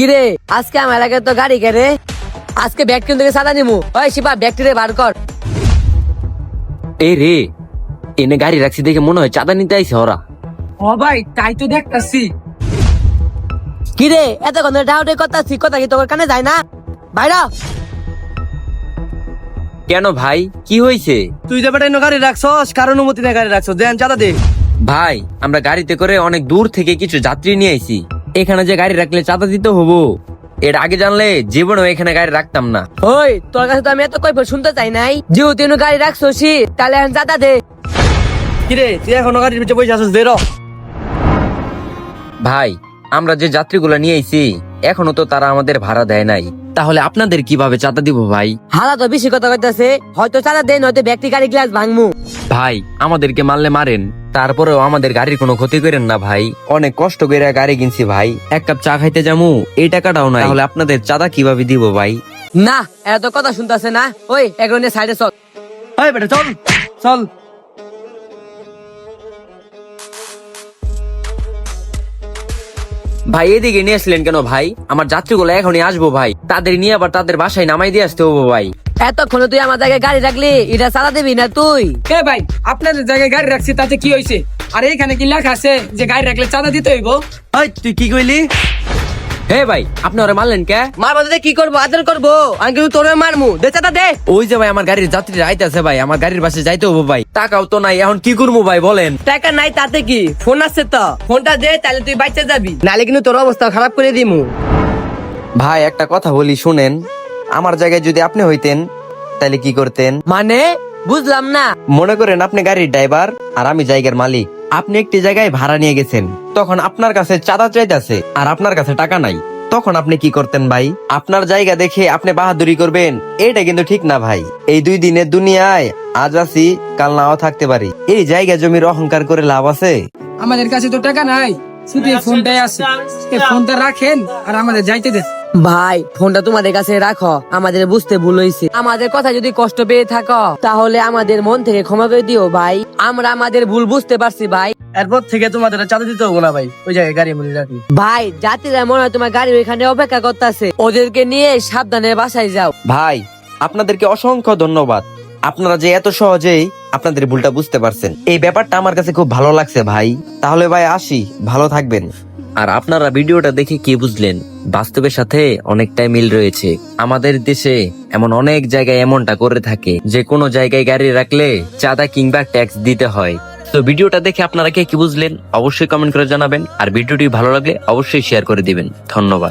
কিরে আজকে আমার এলাকায় তো গাড়ি কেরে, আজকে ব্যাগ কিন থেকে সাদা নিমু। ওই শিবা ব্যাগটি রে বার কর। এই রে, এনে গাড়ি রাখছি দেখে মনে হয় চাঁদা নিতে আইছে ওরা। ও ভাই তাই তো দেখতাছি। কিরে এতক্ষণ ধরে ডাউটে করতাছি, কথা কি তোর কানে যায় না? বাইরা কেন ভাই, কি হয়েছে? তুই যে বেটা গাড়ি রাখছস, কার অনুমতি নিয়ে গাড়ি রাখছস? দেন চাঁদা দে। ভাই আমরা গাড়িতে করে অনেক দূর থেকে কিছু যাত্রী নিয়ে আইছি, এখানে যে গাড়ি রাখলে চাঁদা দিতে হবো, এর আগে জানলে জীবনেও এখানে গাড়ি রাখতাম না। ওই তোর কাছে তো আমি এত কই শুনতে চাই নাই, যেহেতু তুই গাড়ি রাখছসি তাহলে এখন চাঁদা দে। কিরে তুই এখনো গাড়ির পিছনে বসে আছিস? বেরো। ভাই আমরা যে যাত্রীগুলো নিয়ে আইছি এখনো তো তারা আমাদের ভাড়া দেয় নাই, তাহলে আপনাদের কিভাবে চাঁদা দিব ভাই? হালা তো বেশি কথা কইতাছে, হয়তো চাঁদা দেন, হয়তো ব্যক্তি গাড়ি গ্লাস ভাঙমু। ভাই আমাদেরকে মারলে মারেন, তারপরেও আমাদের গাড়ির কোনো ক্ষতি করেন না ভাই। অনেক কষ্ট করে গাড়ি কিনছি ভাই, এক কাপ চা খাইতে যামু এই টাকাটাও নাই, তাহলে আপনাদের চাঁদা কিভাবে দিব ভাই? না এত কথা শুনতাছে না। ওই এগুলো নিয়ে সাইডে চল। এই বেটা চল চল। ভাই এদিকে নিয়ে আসলেন কেন ভাই? আমার যাত্রীগুলো এখনই আসবো ভাই, তাদের নিয়ে আবার তাদের বাসায় নামাই দিয়ে আসতে হবো ভাই। এতক্ষণ তুই আমার জায়গায় গাড়ি রাখলি, এটা চাঁদা দিবি না তুই? কে ভাই আপনাদের জায়গায় গাড়ি রাখছি তাতে কি হয়েছে? আর এইখানে কি লেখা আছে যে গাড়ি রাখলে চাঁদা দিতে হইব? এই তুই কি কইলি? হে ভাই আপনি ওরা মারলেন কে? মার বাজারে কি করবো, আদর করবো? আমি কিন্তু তোরে মারমু। দে চাঁদা দে। ওই যে ভাই আমার গাড়ির যাত্রীরা আইতাছে ভাই, আমার গাড়ির বাসে যাইতে হবো ভাই, টাকাও তো নাই, এখন কি করবো ভাই বলেন? টাকা নাই তাতে কি, ফোন আছে তো, ফোনটা দে তাহলে তুই বাচ্চা যাবি, নালে কিন্তু তোর অবস্থা খারাপ করে দিমু। ভাই একটা কথা বলি শুনেন, আমার জায়গায় যদি আপনি হইতেন তাহলে কি করতেন? মানে বুঝলাম না। মনে করেন আপনি গাড়ির ড্রাইভার আর আমি জায়গার মালিক, আপনি একটি জায়গায় ভাড়া নিয়ে গেছেন, তখন আপনার কাছে চাঁদা চাইতেছে আর আপনার কাছে টাকা নাই, তখন আপনি কি করতেন ভাই? আপনার জায়গা দেখে আপনি বাহাদুরি করবেন? এটা কিন্তু ঠিক না ভাই। এই 2 দিনের দুনিয়ায় আজ আছি কাল নাও থাকতে পারি, এই জায়গা জমির অহংকার করে লাভ আছে? আমাদের কাছে তো টাকা নাই, শুধু এই ফোনটাই আছে। এই ফোনটা রাখেন আর আমাদের যাইতে দেন। ভাই ফোনটা তোমাদের কাছে রাখো, আমাদের বুঝতে ভুল হয়েছে, আমাদের কথা যদি কষ্ট পেয়ে থাকো তাহলে আমাদের মন থেকে ক্ষমা করে দিও ভাই, আমরা আমাদের ভুল বুঝতে পারছি ভাই। এরপর থেকে তোমাদের আর চাঁদা দিতে হবো না ভাই, ওই জায়গায় গাড়ি মনে রাখি। ভাই যাত্রীরা মনে হয় তোমার গাড়ি ওইখানে অপেক্ষা করতেছে, ওদেরকে নিয়ে সাবধানে বাসায় যাও। ভাই আপনাদেরকে অসংখ্য ধন্যবাদ, আপনারা যে এত সহজেই আপনাদের ভুলটা বুঝতে পারছেন, এই ব্যাপারটা আমার কাছে খুব ভালো লাগছে ভাই। তাহলে ভাই আসি, ভালো থাকবেন। আর আপনারা ভিডিওটা দেখে কি বুঝলেন? বাস্তবের সাথে অনেকটাই মিল রয়েছে। আমাদের দেশে এমন অনেক জায়গায় এমনটা করে থাকে যে কোনো জায়গায় গাড়ি রাখলে চাঁদা কিংবা ট্যাক্স দিতে হয়। তো ভিডিওটা দেখে আপনারা কে কি বুঝলেন অবশ্যই কমেন্ট করে জানাবেন, আর ভিডিওটি ভালো লাগলে অবশ্যই শেয়ার করে দিবেন। ধন্যবাদ।